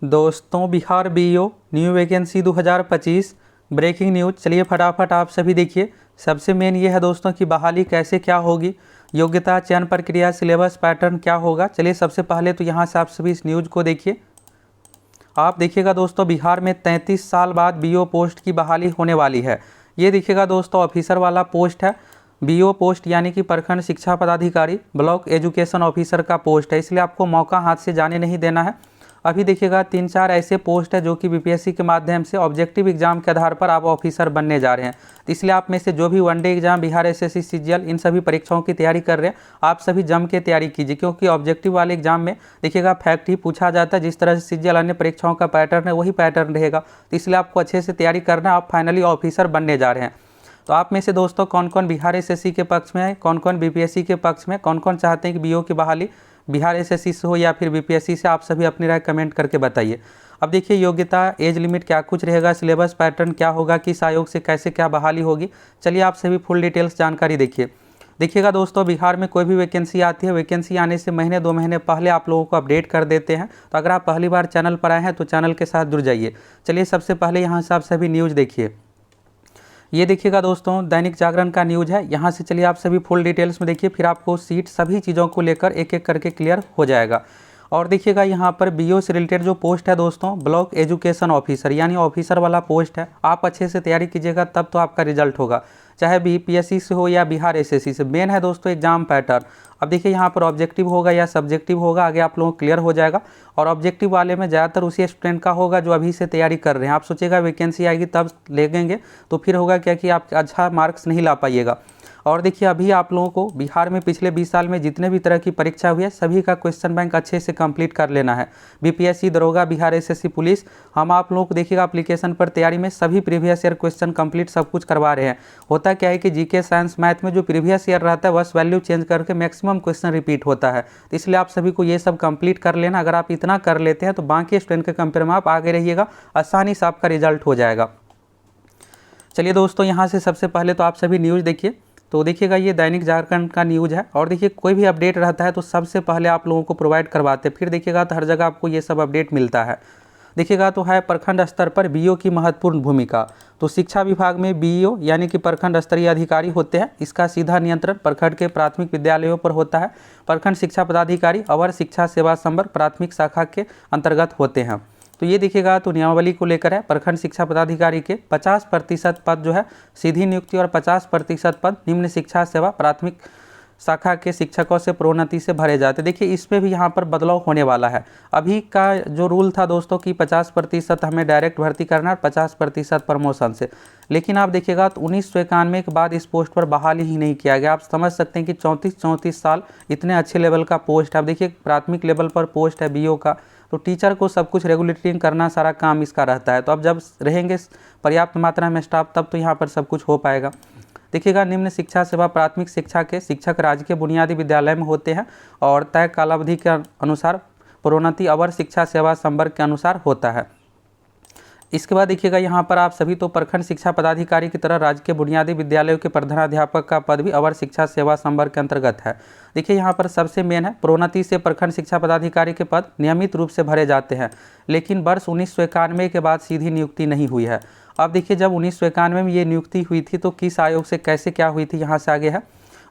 दोस्तों Bihar BEO new vacancy 2025 breaking news. चलिए फटाफट आप सभी देखिए। सबसे मेन ये है दोस्तों कि बहाली कैसे क्या होगी, योग्यता, चयन प्रक्रिया, सिलेबस पैटर्न क्या होगा। चलिए सबसे पहले तो यहाँ से आप सभी इस न्यूज़ को देखिए। आप देखिएगा दोस्तों, बिहार में 33 साल बाद बीईओ पोस्ट की बहाली होने वाली है। ये देखिएगा दोस्तों, ऑफिसर वाला पोस्ट है। बीईओ पोस्ट यानी कि प्रखंड शिक्षा पदाधिकारी, ब्लॉक एजुकेशन ऑफिसर का पोस्ट है, इसलिए आपको मौका हाथ से जाने नहीं देना है। अभी देखिएगा 3-4 ऐसे पोस्ट है जो कि बीपीएससी के माध्यम से ऑब्जेक्टिव एग्जाम के आधार पर आप ऑफिसर बनने जा रहे हैं। तो इसलिए आप में से जो भी one day exam, Bihar SSC, CGL, इन सभी परीक्षाओं की तैयारी कर रहे हैं, आप सभी जम के तैयारी कीजिए, क्योंकि ऑब्जेक्टिव वाले एग्जाम में देखिएगा फैक्ट ही पूछा जाता है। जिस तरह से सीजीएल अन्य परीक्षाओं का पैटर्न है वही पैटर्न रहेगा। तो इसलिए आपको अच्छे से तैयारी करना है, आप फाइनली ऑफिसर बनने जा रहे हैं। तो आप में से दोस्तों कौन कौन बिहार एसएससी के पक्ष में है, कौन कौन बीपीएससी के पक्ष में, कौन कौन चाहते हैं कि बीईओ की बहाली बिहार एसएससी से हो या फिर बीपीएससी से, आप सभी अपनी राय कमेंट करके बताइए। अब देखिए योग्यता, एज लिमिट क्या कुछ रहेगा, सिलेबस पैटर्न क्या होगा, किस आयोग से कैसे क्या बहाली होगी। चलिए आप सभी फुल डिटेल्स जानकारी देखिएगा दोस्तों, बिहार में कोई भी वैकेंसी आती है, वैकेंसी आने से महीने 2 महीने पहले आप लोगों को अपडेट कर देते हैं। तो अगर आप पहली बार चैनल पर आए हैं तो चैनल के साथ जुड़ जाइए। चलिए सबसे पहले यहाँ से आप सभी न्यूज़ देखिए। ये देखिएगा दोस्तों, दैनिक जागरण का न्यूज़ है। यहाँ से चलिए आप सभी फुल डिटेल्स में देखिए, फिर आपको सीट सभी चीज़ों को लेकर एक एक करके क्लियर हो जाएगा। और देखिएगा यहाँ पर बीईओ से रिलेटेड जो पोस्ट है दोस्तों, ब्लॉक एजुकेशन ऑफिसर यानी ऑफिसर वाला पोस्ट है। आप अच्छे से तैयारी कीजिएगा तब तो आपका रिजल्ट होगा, चाहे बीपीएससी से हो या बिहार एसएससी से। मेन है दोस्तों एग्जाम पैटर्न। अब देखिए यहाँ पर ऑब्जेक्टिव होगा या सब्जेक्टिव होगा, आगे आप लोगों को क्लियर हो जाएगा। और ऑब्जेक्टिव वाले में ज़्यादातर उसी स्टूडेंट का होगा जो अभी से तैयारी कर रहे हैं। आप सोचिएगा वैकेंसी आएगी तब लेंगे, तो फिर होगा क्या कि आप अच्छा मार्क्स नहीं ला पाइएगा। और देखिए अभी आप लोगों को बिहार में पिछले 20 साल में जितने भी तरह की परीक्षा हुई है सभी का क्वेश्चन बैंक अच्छे से कंप्लीट कर लेना है। बीपीएससी, दरोगा, बिहार एसएससी, पुलिस, हम आप लोगों को देखिएगा एप्लीकेशन पर तैयारी में सभी प्रीवियस ईयर क्वेश्चन कंप्लीट सब कुछ करवा रहे हैं। होता क्या है कि जीके, साइंस, मैथ में जो प्रीवियस ईयर रहता है बस वैल्यू चेंज करके मैक्सिमम क्वेश्चन रिपीट होता है। तो इसलिए आप सभी को ये सब कंप्लीट कर लेना। अगर आप इतना कर लेते हैं तो बाकी स्टूडेंट के कंपेयर में आप आगे रहिएगा, आसानी से आपका रिजल्ट हो जाएगा। चलिए दोस्तों, यहाँ से सबसे पहले तो आप सभी न्यूज़ देखिए। तो देखिएगा ये दैनिक जागरण का न्यूज़ है। और देखिए कोई भी अपडेट रहता है तो सबसे पहले आप लोगों को प्रोवाइड करवाते हैं, फिर देखिएगा तो हर जगह आपको ये सब अपडेट मिलता है। देखिएगा तो है प्रखंड स्तर पर बीईओ की महत्वपूर्ण भूमिका। तो शिक्षा विभाग में बीईओ यानी कि प्रखंड स्तरीय अधिकारी होते हैं। इसका सीधा नियंत्रण प्रखंड के प्राथमिक विद्यालयों पर होता है। प्रखंड शिक्षा पदाधिकारी अवर शिक्षा सेवा संवर्ग प्राथमिक शाखा के अंतर्गत होते हैं। तो ये देखिएगा तो नियमावली को लेकर है। प्रखंड शिक्षा पदाधिकारी के 50% पद जो है सीधी नियुक्ति और 50% पद निम्न शिक्षा सेवा प्राथमिक शाखा के शिक्षकों से प्रोन्नति से भरे जाते। देखिए इसमें भी यहाँ पर बदलाव होने वाला है। अभी का जो रूल था दोस्तों कि 50% हमें डायरेक्ट भर्ती करना है, 50% प्रमोशन से। लेकिन आप देखिएगा तो 1991 के बाद इस पोस्ट पर बहाली ही नहीं किया गया। आप समझ सकते हैं कि 34 साल इतने अच्छे लेवल का पोस्ट है। अब देखिए प्राथमिक लेवल पर पोस्ट है बीईओ का, तो टीचर को सब कुछ रेगुलेटिंग करना सारा काम इसका रहता है। तो अब जब रहेंगे पर्याप्त मात्रा में स्टाफ तब तो यहाँ पर सब कुछ हो पाएगा। देखिएगा निम्न शिक्षा सेवा प्राथमिक शिक्षा के शिक्षक राज्य के बुनियादी विद्यालय में होते हैं और तय कालावधि के अनुसार प्रोन्नति अवर शिक्षा सेवा संवर्ग के अनुसार होता है। इसके बाद देखिएगा यहाँ पर आप सभी तो प्रखंड शिक्षा पदाधिकारी की तरह राज्य के बुनियादी विद्यालयों के प्रधानाध्यापक का पद भी अवर शिक्षा सेवा संवर्ग के अंतर्गत है। देखिए यहाँ पर सबसे मेन है प्रोन्नति से प्रखंड शिक्षा पदाधिकारी के पद नियमित रूप से भरे जाते हैं, लेकिन वर्ष 1991 के बाद सीधी नियुक्ति नहीं हुई है। अब देखिए जब 1991 में ये नियुक्ति हुई थी तो किस आयोग से कैसे क्या हुई थी, यहाँ से आगे है।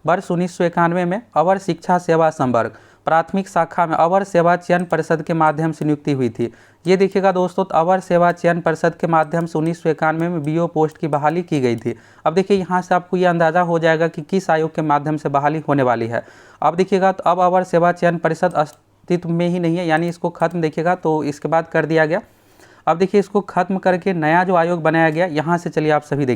वर्ष 1991 में अवर शिक्षा सेवा संवर्ग प्राथमिक शाखा में अवर सेवा चयन परिषद के माध्यम से नियुक्ति हुई थी। ये देखिएगा दोस्तों, तो अवर सेवा चयन परिषद के माध्यम से 1991 में बीईओ पोस्ट की बहाली की गई थी। अब देखिए यहाँ से आपको ये अंदाज़ा हो जाएगा कि किस आयोग के माध्यम से बहाली होने वाली है। अब देखिएगा तो अब अवर सेवा चयन परिषद अस्तित्व में ही नहीं है, यानी इसको खत्म देखिएगा तो इसके बाद कर दिया गया। अब देखिए इसको खत्म करके नया जो आयोग बनाया गया, यहाँ से चलिए आप सभी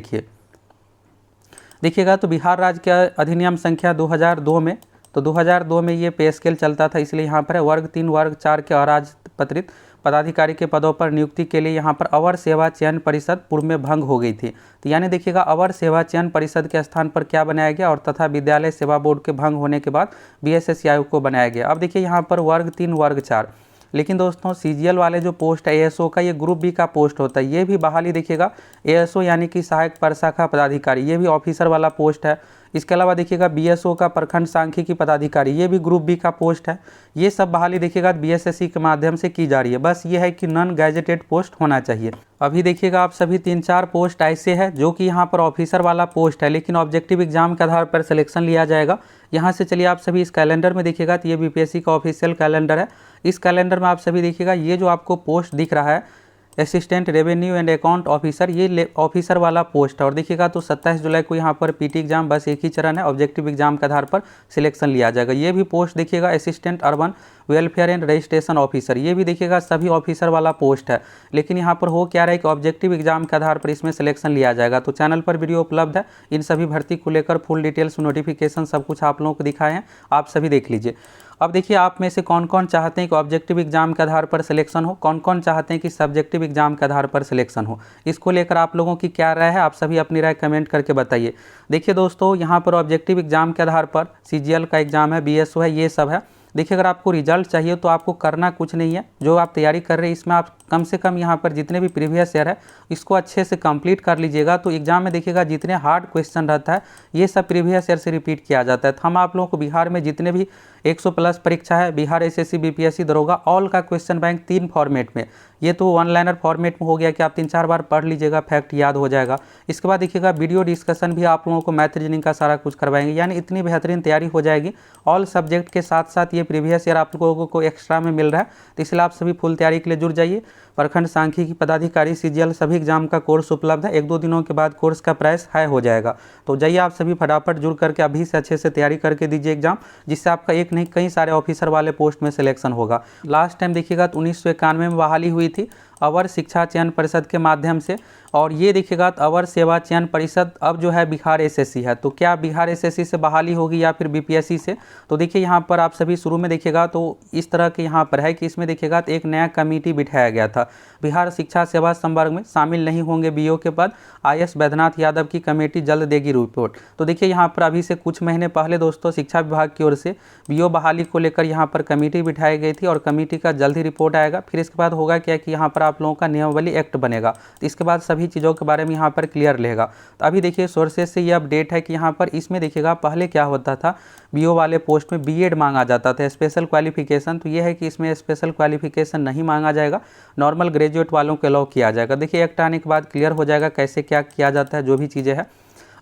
देखिएगा तो बिहार राज्य के अधिनियम संख्या 2002 में, तो 2002 में ये पे स्केल चलता था, इसलिए यहाँ पर है वर्ग 3 वर्ग 4 के अराजपत्रित पदाधिकारी के पदों पर नियुक्ति के लिए यहाँ पर अवर सेवा चयन परिषद पूर्व में भंग हो गई थी। तो यानी देखिएगा अवर सेवा चयन परिषद के स्थान पर क्या बनाया गया, और तथा विद्यालय सेवा बोर्ड के भंग होने के बाद बीएसएससी आयोग को बनाया गया। अब देखिए यहाँ पर वर्ग 3 वर्ग 4, लेकिन दोस्तों सीजीएल वाले जो पोस्ट है एएसओ का, ये ग्रुप बी का पोस्ट होता है। ये भी बहाली देखिएगा एएसओ यानी कि सहायक प्रशाखा पदाधिकारी, ये भी ऑफिसर वाला पोस्ट है। इसके अलावा देखिएगा BSO का प्रखंड सांख्यिकी पदाधिकारी, ये भी ग्रुप बी का पोस्ट है। ये सब बहाली देखिएगा BSSC के माध्यम से की जा रही है। बस ये है कि नॉन गैजेटेड पोस्ट होना चाहिए। अभी देखिएगा आप सभी 3-4 पोस्ट ऐसे हैं जो कि यहाँ पर ऑफिसर वाला पोस्ट है, लेकिन ऑब्जेक्टिव एग्जाम के आधार पर सिलेक्शन लिया जाएगा। यहाँ से चलिए आप सभी इस कैलेंडर में देखिएगा तो ये BPSC का ऑफिशियल कैलेंडर है। इस कैलेंडर में आप सभी देखिएगा ये जो आपको पोस्ट दिख रहा है assistant revenue and account officer, ये ऑफिसर वाला पोस्ट है। और देखिएगा तो 27 जुलाई को यहाँ पर PT एग्जाम, बस एक ही चरण है, ऑब्जेक्टिव एग्जाम के आधार पर सिलेक्शन लिया जाएगा। ये भी पोस्ट देखिएगा assistant urban welfare and registration officer, ये भी देखिएगा सभी ऑफिसर वाला पोस्ट है। लेकिन यहाँ पर हो क्या रहा है कि ऑब्जेक्टिव एग्जाम के आधार पर इसमें सिलेक्शन लिया जाएगा। तो चैनल पर वीडियो उपलब्ध है, इन सभी भर्ती को लेकर फुल डिटेल्स, नोटिफिकेशन सब कुछ आप लोगों को दिखाए हैं, आप सभी देख लीजिए। अब देखिए आप में से कौन कौन चाहते हैं कि ऑब्जेक्टिव एग्जाम के आधार पर सिलेक्शन हो, कौन कौन चाहते हैं कि सब्जेक्टिव एग्जाम के आधार पर सिलेक्शन हो। इसको लेकर आप लोगों की क्या राय है, आप सभी अपनी राय कमेंट करके बताइए। देखिए दोस्तों, यहाँ पर ऑब्जेक्टिव एग्जाम के आधार पर CGL का एग्जाम है, BSO है, ये सब है। देखिए अगर आपको रिजल्ट चाहिए तो आपको करना कुछ नहीं है, जो आप तैयारी कर रहे हैं इसमें आप कम से कम यहाँ पर जितने भी प्रीवियस ईयर है इसको अच्छे से कंप्लीट कर लीजिएगा। तो एग्जाम में देखिएगा जितने हार्ड क्वेश्चन रहता है ये सब प्रीवियस ईयर से रिपीट किया जाता है। तो हम आप लोगों को बिहार में जितने भी 100+ परीक्षा है, बिहार SSC BPSC दरोगा, ऑल का क्वेश्चन बैंक 3 फॉर्मेट में, ये तो 1 लाइनर फॉर्मेट में हो गया कि आप 3-4 बार पढ़ लीजिएगा, फैक्ट याद हो जाएगा। इसके बाद देखिएगा वीडियो डिस्कशन भी आप लोगों को मैथ रीजनिंग का सारा कुछ करवाएंगे, यानी इतनी बेहतरीन तैयारी हो जाएगी। ऑल सब्जेक्ट के साथ साथ ये प्रीवियस ईयर आप लोगों को एक्स्ट्रा में मिल रहा है, तो इसलिए आप सभी फुल तैयारी के लिए जुड़ जाइए। प्रखंड सांख्यिकी पदाधिकारी CGL सभी एग्जाम का कोर्स उपलब्ध है, 1-2 दिनों के बाद कोर्स का प्राइस हाई हो जाएगा। तो जाइए आप सभी फटाफट जुड़ करके अभी से अच्छे से तैयारी करके दीजिए एग्जाम, जिससे आपका एक नहीं कई सारे ऑफिसर वाले पोस्ट में सिलेक्शन होगा। लास्ट टाइम देखिएगा तो 1991 में बहाली हुई थी अवर शिक्षा चयन परिषद के माध्यम से, और ये देखिएगा तो अवर सेवा चयन परिषद अब जो है बिहार SSC है। तो क्या बिहार SSC से बहाली होगी या फिर BPSC से? तो देखिए यहाँ पर आप सभी शुरू में देखिएगा तो इस तरह के यहाँ पर है कि इसमें देखिएगा तो एक नया कमेटी बिठाया गया था। बिहार शिक्षा सेवा संवर्ग में शामिल नहीं होंगे BO के पद, IS बैद्यनाथ यादव की कमेटी जल्द देगी रिपोर्ट। तो देखिए यहाँ पर अभी से कुछ महीने पहले दोस्तों शिक्षा विभाग की ओर से BO बहाली को लेकर यहाँ पर कमेटी बिठाई गई थी, और कमेटी का जल्द ही रिपोर्ट आएगा। फिर इसके बाद होगा क्या कि यहाँ पर आप लोगों का नियमावली एक्ट बनेगा, तो इसके बाद सभी चीज़ों के बारे में यहाँ पर क्लियर रहेगा। तो अभी देखिए सोर्सेज से ये अपडेट है कि यहाँ पर इसमें देखिएगा पहले क्या होता था, BO वाले पोस्ट में B.Ed मांगा जाता था, स्पेशल क्वालिफिकेशन। तो ये है कि इसमें स्पेशल क्वालिफिकेशन नहीं मांगा जाएगा, नॉर्मल ग्रेजुएट वालों को अलाउ किया जाएगा। देखिए एक्ट आने के बाद क्लियर हो जाएगा कैसे क्या किया जाता है, जो भी चीज़ें हैं।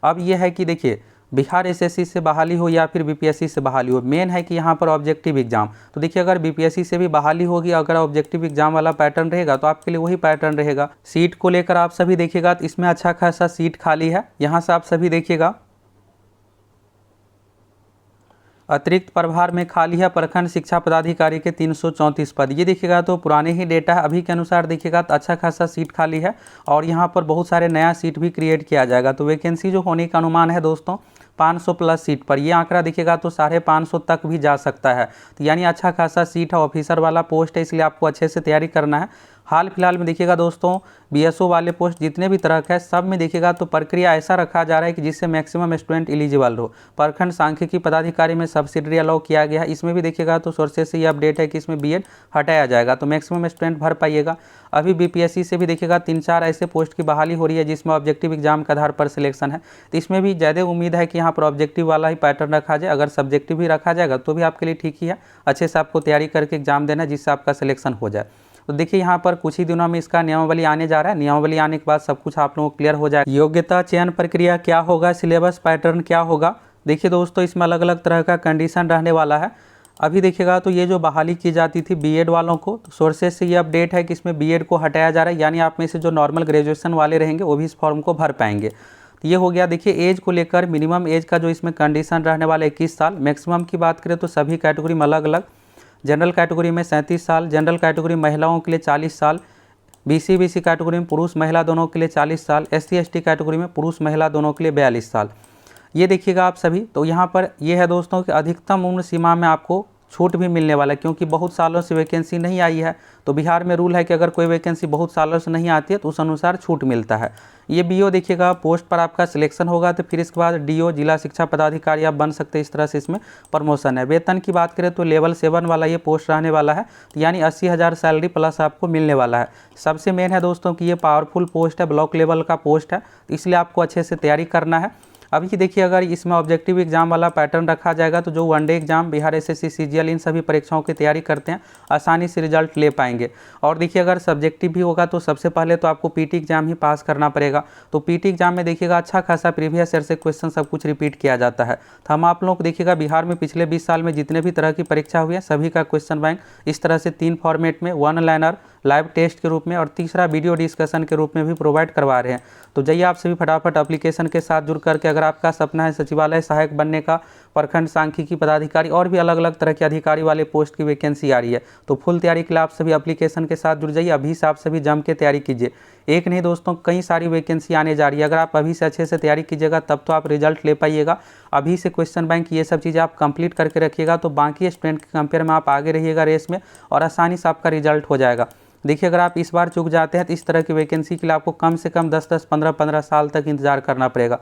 अब ये है कि देखिए बिहार SSC से बहाली हो या फिर BPSC से बहाली हो, मेन है कि यहाँ पर ऑब्जेक्टिव एग्जाम। तो देखिए अगर BPSC से भी बहाली होगी, अगर ऑब्जेक्टिव एग्जाम वाला पैटर्न रहेगा तो आपके लिए वही पैटर्न रहेगा। सीट को लेकर आप सभी देखिएगा तो इसमें अच्छा खासा सीट खाली है। यहाँ से आप सभी देखिएगा अतिरिक्त प्रभार में खाली है प्रखंड शिक्षा पदाधिकारी के 334 पद। ये देखिएगा तो पुराने ही डेटा है, अभी के अनुसार देखिएगा तो अच्छा खासा सीट खाली है, और यहाँ पर बहुत सारे नया सीट भी क्रिएट किया जाएगा। तो वैकेंसी जो होने का अनुमान है दोस्तों 500+ सीट पर, ये आंकड़ा देखिएगा तो 550 तक भी जा सकता है। तो यानी अच्छा खासा सीट है, ऑफिसर वाला पोस्ट है, इसलिए आपको अच्छे से तैयारी करना है। हाल फिलहाल में देखिएगा दोस्तों BSO वाले पोस्ट जितने भी तरह का है सब में देखिएगा तो प्रक्रिया ऐसा रखा जा रहा है कि जिससे मैक्सिमम स्टूडेंट एलिजिबल हो। प्रखंड सांख्यिकी पदाधिकारी में सब्सिडरी अलाउ किया गया है, इसमें भी देखिएगा तो सोर्सेज से ये अपडेट है कि इसमें B.Ed हटाया जाएगा, तो मैक्सिमम स्टूडेंट भर पाइएगा। अभी BPSC से भी देखिएगा 3-4 ऐसे पोस्ट की बहाली हो रही है जिसमें ऑब्जेक्टिव एग्जाम के आधार पर सिलेक्शन है। तो इसमें भी ज़्यादा उम्मीद है कि यहाँ पर ऑब्जेक्टिव वाला ही पैटर्न रखा जाए। अगर सब्जेक्टिव भी रखा जाएगा तो भी आपके लिए ठीक ही है, अच्छे से आपको तैयारी करके एग्जाम देना है जिससे आपका सिलेक्शन हो जाए। तो देखिए यहाँ पर कुछ ही दिनों में इसका नियमावली आने जा रहा है, नियमावली आने के बाद सब कुछ आप लोगों को क्लियर हो जाएगा। योग्यता चयन प्रक्रिया क्या होगा, सिलेबस पैटर्न क्या होगा। देखिए दोस्तों इसमें अलग अलग तरह का कंडीशन रहने वाला है। अभी देखिएगा तो ये जो बहाली की जाती थी B.Ed वालों को, तो सोर्सेज से ये अपडेट है कि इसमें B.Ed को हटाया जा रहा है, यानी आप में से जो नॉर्मल ग्रेजुएशन वाले रहेंगे वो भी इस फॉर्म को भर पाएंगे। तो ये हो गया। देखिए एज को लेकर मिनिमम एज का जो इसमें कंडीशन रहने वाला 21 साल, मैक्सिमम की बात करें तो सभी कैटेगरी में अलग अलग, जनरल कैटेगरी में 37 साल, जनरल कैटेगरी महिलाओं के लिए 40 साल, BC कैटेगरी में पुरुष महिला दोनों के लिए 40 साल, SC/ST कैटेगरी में पुरुष महिला दोनों के लिए 42 साल। ये देखिएगा आप सभी। तो यहाँ पर ये है दोस्तों कि अधिकतम उम्र सीमा में आपको छूट भी मिलने वाला है, क्योंकि बहुत सालों से वैकेंसी नहीं आई है। तो बिहार में रूल है कि अगर कोई वैकेंसी बहुत सालों से नहीं आती है तो उस अनुसार छूट मिलता है। ये BO देखिएगा पोस्ट पर आपका सिलेक्शन होगा तो फिर इसके बाद DO जिला शिक्षा पदाधिकारी आप बन सकते हैं, इस तरह से इसमें प्रमोशन है। वेतन की बात करें तो लेवल 7 वाला ये पोस्ट रहने वाला है, तो यानी 80,000 सैलरी प्लस आपको मिलने वाला है। सबसे मेन है दोस्तों कि ये पावरफुल पोस्ट है, ब्लॉक लेवल का पोस्ट है, तो इसलिए आपको अच्छे से तैयारी करना है। अभी देखिए अगर इसमें ऑब्जेक्टिव एग्जाम वाला पैटर्न रखा जाएगा तो जो one day exam Bihar SSC CGL इन सभी परीक्षाओं की तैयारी करते हैं आसानी से रिजल्ट ले पाएंगे। और देखिए अगर सब्जेक्टिव भी होगा तो सबसे पहले तो आपको पीटी एग्जाम ही पास करना पड़ेगा। तो पीटी एग्जाम में देखिएगा अच्छा खासा प्रीवियस ईयर से क्वेश्चन सब कुछ रिपीट किया जाता है। तो हम आप लोगों को देखिएगा बिहार में पिछले 20 साल में जितने भी तरह की परीक्षा हुई है सभी का क्वेश्चन बैंक इस तरह से 3 फॉर्मेट में, वन लाइनर, लाइव टेस्ट के रूप में और तीसरा वीडियो डिस्कशन के रूप में भी प्रोवाइड करवा रहे हैं। तो जाइए आप सभी फटाफट एप्लीकेशन के साथ जुड़ करके, अगर आपका सपना है सचिवालय सहायक बनने का, प्रखंड सांख्यिकी पदाधिकारी और भी अलग अलग तरह के अधिकारी वाले पोस्ट की वैकेंसी आ रही है, तो फुल तैयारी के लिए आप सभी एप्लीकेशन के साथ जुड़ जाइए। अभी से आप सभी जम के तैयारी कीजिए। एक नहीं दोस्तों, कई सारी वैकेंसी आने जा रही है। अगर आप अभी से अच्छे से तैयारी कीजिएगा तब तो आप रिजल्ट ले पाइएगा। अभी से क्वेश्चन बैंक ये सब चीज़ें आप कंप्लीट करके रखिएगा तो बाकी स्टूडेंट के कंपेयर में आप आगे रहिएगा रेस में और आसानी से आपका रिजल्ट हो जाएगा। देखिए अगर आप इस बार चूक जाते हैं तो इस तरह की वैकेंसी के लिए आपको कम से कम 10-10, 15-15 साल तक इंतजार करना पड़ेगा।